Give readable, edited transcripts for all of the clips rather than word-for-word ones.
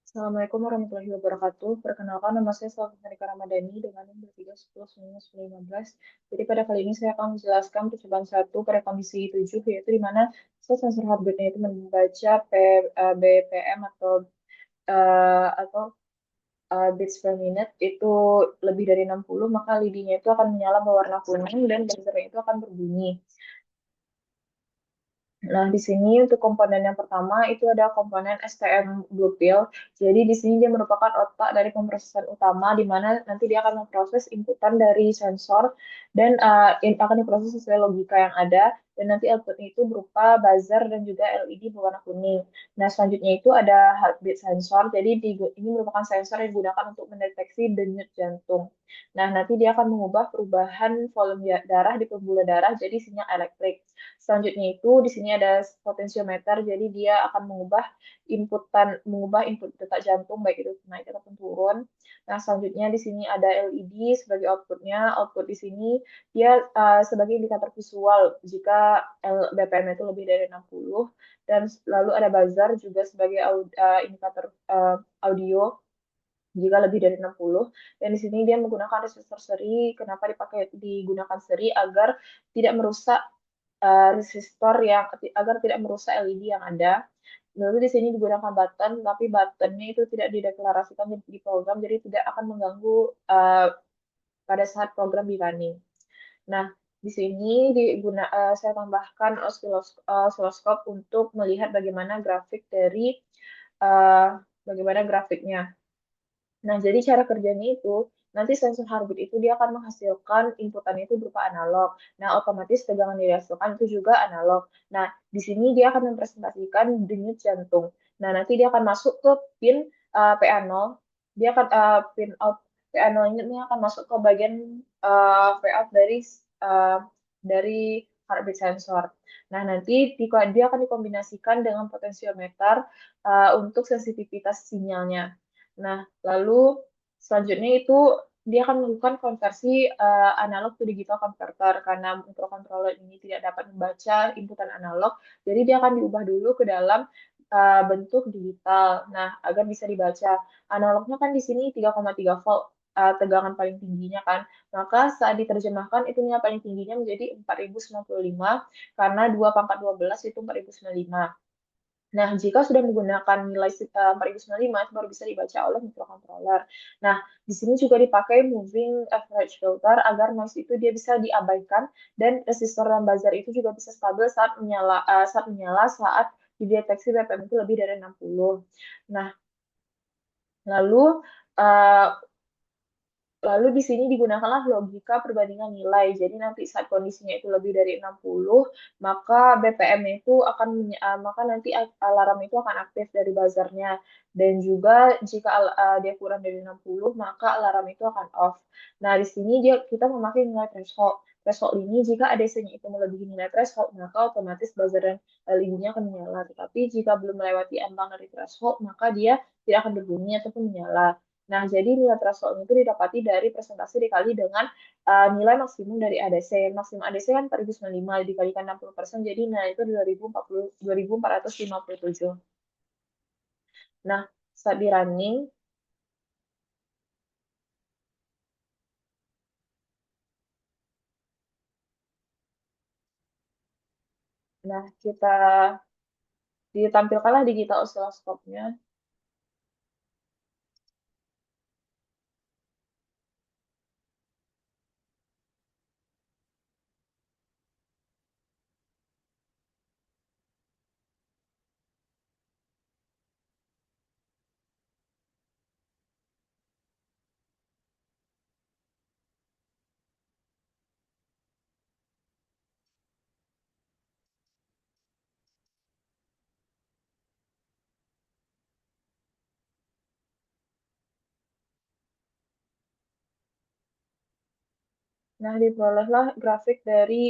Assalamualaikum warahmatullahi wabarakatuh. Perkenalkan, nama saya Salvatore Ramadhani dengan nomor 310 Jadi pada kali ini saya akan menjelaskan percobaan satu pada kondisi 7, yaitu di mana sensor heartbeat-nya itu membaca BPM atau beats per minute itu lebih dari 60, maka lidinya itu akan menyala berwarna kuning dan buzzernya itu akan berbunyi. Nah, di sini untuk komponen yang pertama itu ada komponen STM Blue Pill. Jadi di sini dia merupakan otak dari pemrosesan utama di mana nanti dia akan memproses inputan dari sensor dan akan diproses sesuai logika yang ada dan nanti outputnya itu berupa buzzer dan juga LED berwarna kuning. Nah, selanjutnya itu ada heartbeat sensor. Jadi ini merupakan sensor yang digunakan untuk mendeteksi denyut jantung. Nah, nanti dia akan mengubah perubahan volume darah di pembuluh darah jadi sinyal elektrik. Selanjutnya itu di sini ada potensiometer, jadi dia akan mengubah input detak jantung baik itu naik ataupun turun. Nah, selanjutnya di sini ada LED sebagai outputnya. Output di sini dia sebagai indikator visual jika BPM itu lebih dari 60 dan lalu ada buzzer juga sebagai indikator audio jika lebih dari 60 dan di sini dia menggunakan resistor seri. Kenapa digunakan seri? Agar tidak merusak resistor yang agar tidak merusak LED yang ada. Lalu di sini digunakan button, tapi buttonnya itu tidak dideklarasikan di program, jadi tidak akan mengganggu pada saat program di running. Nah, di sini saya tambahkan osiloskop untuk melihat uh, bagaimana grafiknya. Nah, jadi cara kerjanya itu, nanti sensor heartbeat itu dia akan menghasilkan inputan itu berupa analog. Nah, otomatis tegangan yang dihasilkan itu juga analog. Nah, di sini dia akan mempresentasikan denyut jantung. Nah, nanti dia akan masuk ke pin PA0. Pin out PA0 ini akan masuk ke bagian PA uh, dari heartbeat sensor. Nah, nanti dia akan dikombinasikan dengan potensiometer untuk sensitivitas sinyalnya. Nah, lalu selanjutnya itu dia akan melakukan konversi analog to digital converter karena microcontroller ini tidak dapat membaca inputan analog, jadi dia akan diubah dulu ke dalam bentuk digital. Nah, agar bisa dibaca. Analognya kan di sini 3,3 volt tegangan paling tingginya kan. Maka saat diterjemahkan itu nilai paling tingginya menjadi 4095 karena 2 pangkat 12 itu 4095. Nah, jika sudah menggunakan nilai 4095, itu baru bisa dibaca oleh microcontroller. Nah, di sini juga dipakai moving average filter agar noise itu dia bisa diabaikan dan resistor dan buzzer itu juga bisa stabil saat dideteksi BPM itu lebih dari 60. Nah, lalu uh, Lalu di sini digunakanlah logika perbandingan nilai. Jadi nanti saat kondisinya itu lebih dari 60, maka BPM itu maka nanti alarm itu akan aktif dari buzzernya. Dan juga jika dia kurang dari 60, maka alarm itu akan off. Nah, di sini kita memakai nilai threshold. Threshold ini jika ADC-nya itu melebihi nilai threshold, maka otomatis buzzer dan LED-nya akan menyala. Tetapi jika belum melewati ambang dari threshold, maka dia tidak akan berbunyi ataupun menyala. Nah, jadi nilai threshold itu didapati dari presentasi dikali dengan nilai maksimum dari ADC. Maksimum ADC kan 4095 dikalikan 60%, jadi nilai itu 2457. Nah, saat di running, nah ditampilkanlah digital oscilloscope-nya. Nah, diperolehlah grafik dari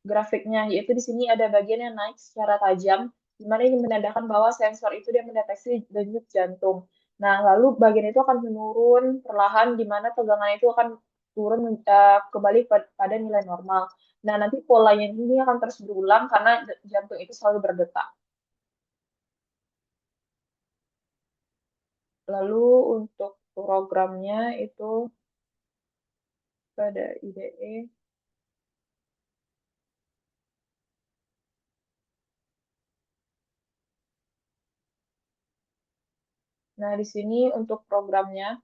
grafiknya, yaitu di sini ada bagian yang naik secara tajam, di mana ini menandakan bahwa sensor itu dia mendeteksi denyut jantung. Nah, lalu bagian itu akan menurun perlahan, di mana tegangan itu akan turun kembali pada nilai normal. Nah, nanti polanya ini akan terus berulang karena jantung itu selalu berdetak. Lalu untuk programnya itu pada IDE. Nah, di sini untuk programnya,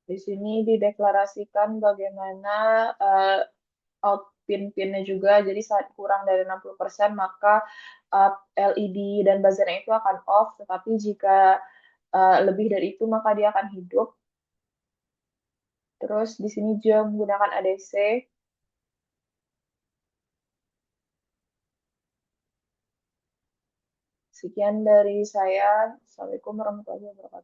di sini dideklarasikan bagaimana out pin-pinnya juga. Jadi saat kurang dari 60%, maka LED dan buzzernya itu akan off. Tetapi jika lebih dari itu, maka dia akan hidup. Terus di sini juga menggunakan ADC. Sekian dari saya. Assalamualaikum warahmatullahi wabarakatuh.